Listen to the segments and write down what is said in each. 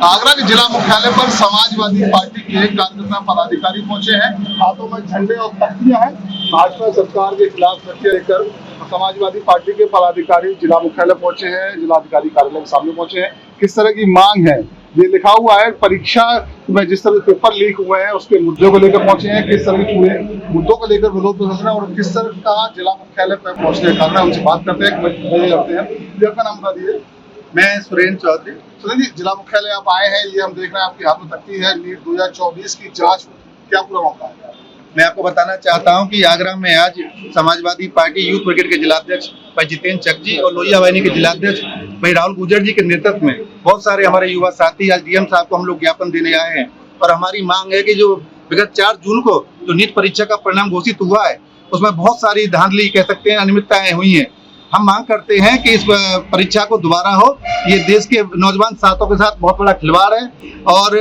आगरा के जिला मुख्यालय पर समाजवादी पार्टी के कार्यकर्ता पदाधिकारी पहुंचे हैं। हाथों में झंडे और तख्तियां हैं। भाजपा सरकार के खिलाफ तख्तियां लेकर समाजवादी पार्टी के पदाधिकारी जिला मुख्यालय पहुंचे हैं, जिलाधिकारी कार्यालय के सामने पहुंचे हैं। किस तरह की मांग है ये लिखा हुआ है। परीक्षा में जिस तरह पेपर लीक हुए हैं उसके मुद्दों को लेकर पहुंचे हैं। किस तरह के पूरे मुद्दों को लेकर विरोध प्रदर्शन और किस तरह का जिला मुख्यालय पर पहुंचने का कारण है, उनसे बात करते हैं। ये आपका नाम बता दीजिए। मैं सुरेंद्र चौधरी। सुरेंद्र जी, जिला मुख्यालय आप आए हैं, ये हम देख रहे हैं आपके हाथ में तख्ती है, नीट 2024 की जांच, क्या पूरा मामला है? मैं आपको बताना चाहता हूं कि आगरा में आज समाजवादी पार्टी यूथ ब्रिगेड के जिलाध्यक्ष भाई जितेंद्र चक जी और लोहिया वाहिनी के जिलाध्यक्ष भाई राहुल गुर्जर जी के नेतृत्व में बहुत सारे हमारे युवा साथी आज डीएम साहब को हम लोग ज्ञापन देने आए हैं। और हमारी मांग है कि जो विगत 4 जून को जो नीट परीक्षा का परिणाम घोषित हुआ है उसमें बहुत सारी धांधली कह सकते हैं, अनियमितताएं हुई हैं। हम मांग करते हैं कि इस परीक्षा को दोबारा हो। ये देश के नौजवान छात्रों के साथ बहुत बड़ा खिलवाड़ है और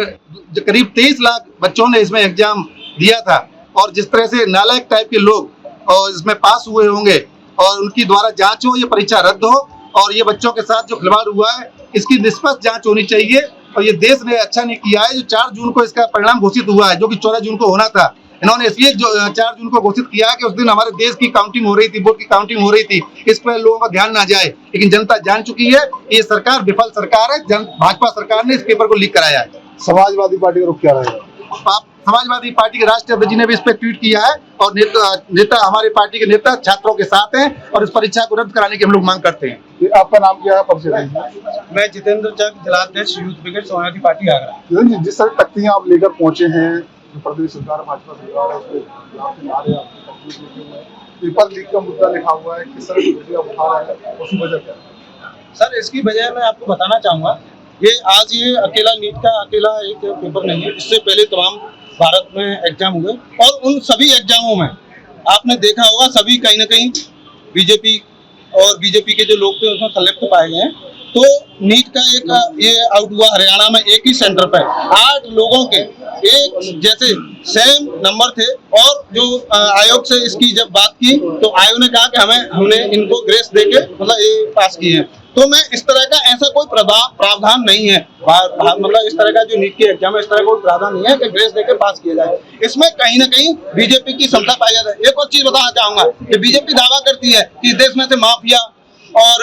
करीब 23 लाख बच्चों ने इसमें एग्जाम दिया था और जिस तरह से नालायक टाइप के लोग और इसमें पास हुए होंगे और उनकी द्वारा जांच हो, ये परीक्षा रद्द हो और ये बच्चों के साथ जो खिलवाड़ हुआ है इसकी निष्पक्ष जांच होनी चाहिए। और ये देश ने अच्छा नहीं किया है जो 4 जून को इसका परिणाम घोषित हुआ है, जो कि 14 जून को होना था। इन्होंने इसलिए जो 4 जून को घोषित किया है कि उस दिन हमारे देश की काउंटिंग हो रही थी, वोट की काउंटिंग हो रही थी, इस पर लोगों का ध्यान ना जाए। लेकिन जनता जान चुकी है ये सरकार विफल सरकार है। भाजपा सरकार ने इस पेपर को लीक कराया है। समाजवादी पार्टी का रुख क्या रहेगा? समाजवादी पार्टी के राष्ट्रीय अध्यक्ष जी ने भी इस पर ट्वीट किया है और नेता हमारे पार्टी के नेता छात्रों के साथ हैं और इस परीक्षा को रद्द कराने की हम लोग मांग करते हैं। आपका नाम क्या है? परिचय। मैं जितेंद्र चक, जिलाध्यक्ष youth brigade Samajwadi party Agra. जिस तरह तख्तियां आप लेकर पहुंचे हैं, जो प्रदेश सरकार भाजपा सरकार है उसके पेपर लीक का मुद्दा लिखा हुआ है, किस तरह की मुद्दे आप उठा रहे हैं, उसकी वजह क्या है? सर, इसकी वजह मैं आपको बताना चाहूँगा, ये अकेला नीट का अकेला एक पेपर नहीं है। इससे पहले तमाम भारत में एग्जाम हुए और उन सभी एग्जामों में आपने देखा होगा सभी कहीं ना कहीं बीजेपी के जो लोग थे उसमें संलिप्त पाए गए हैं। तो नीट का एक ये आउट हुआ हरियाणा में, एक ही सेंटर पर 8 लोगों के एक जैसे सेम नंबर थे और जो आयोग से इसकी जब बात की तो आयोग ने कहा कि हमने इनको ग्रेस देके मतलब ये पास किए हैं। तो मैं इस तरह का ऐसा कोई प्रावधान नहीं है, मतलब इस तरह का जो नीट के एग्जाम है इस तरह का कोई प्रावधान नहीं है कि ग्रेस देके पास किया जाए। इसमें कहीं ना कहीं बीजेपी की क्षमता पाई जाती है। एक और चीज बताना चाहूंगा कि बीजेपी दावा करती है कि इस देश में से माफिया और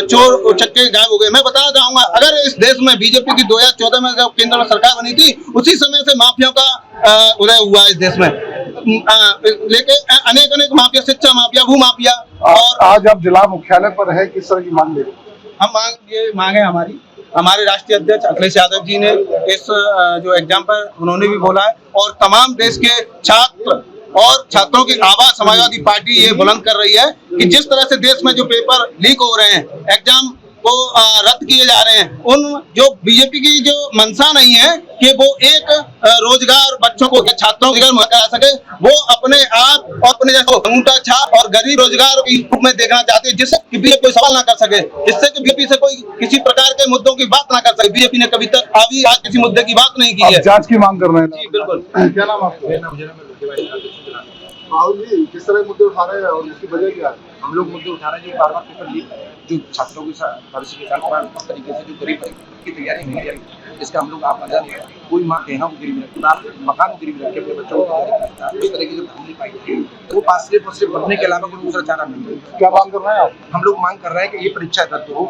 चोर चक्के गायब हो गए। मैं बताना चाहूंगा अगर इस देश में बीजेपी की 2014 में जब केंद्र में सरकार बनी थी उसी समय से माफिया का उदय हुआ इस देश में, लेके अनेक माफिया, शिक्षा माफिया, भू माफिया। और आज आप जिला मुख्यालय पर है, किस तरह की मांग ले? हम मांग है हमारे राष्ट्रीय अध्यक्ष अखिलेश यादव जी ने इस जो एग्जाम पर उन्होंने भी बोला है और तमाम देश के छात्र और छात्रों की आवाज समाजवादी पार्टी ये बुलंद कर रही है कि जिस तरह से देश में जो पेपर लीक हो रहे हैं, एग्जाम को रद्द किए जा रहे हैं, उन जो बीजेपी की जो मंशा नहीं है कि वो एक रोजगार बच्चों को, छात्रों को करा सके, वो अपने आप और अपने जैसे अंगूठा छाप और गरीब रोजगार के रूप में देखना चाहते हैं, जिससे कि बीजेपी कोई सवाल ना कर सके, जिससे कि बीजेपी से कोई किसी प्रकार के मुद्दों की बात ना कर सके। बीजेपी ने कभी तक अभी आज किसी मुद्दे की बात नहीं की है। जांच की मांग कर रहे हैं? जी बिल्कुल। क्या नाम आपका? राहुल जी, किस तरह मुद्दे उठा रहे हैं और इसकी वजह क्या है? हम लोग मुद्दे उठा रहे हैं जो बार-बार पेपर लीक जो छात्रों के साथ भविष्य के साथ तरीके से जो गरीब है की तैयारी नहीं है, इसका हम लोग आप मजा नहीं है। कोई माँ कहना को गिरवी रखे, मकान को गिरवी रखे अपने बच्चों को इस तरीके से नहीं पाई वो पास से पढ़ने के अलावा कोई दूसरा चारा नहीं है। क्या मांग कर रहे हैं आप? हम लोग मांग कर रहे हैं कि ये परीक्षा रद्द हो।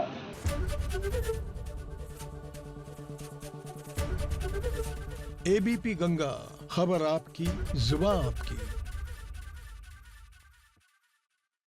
एबीपी गंगा, खबर आपकी, जुबान आपकी।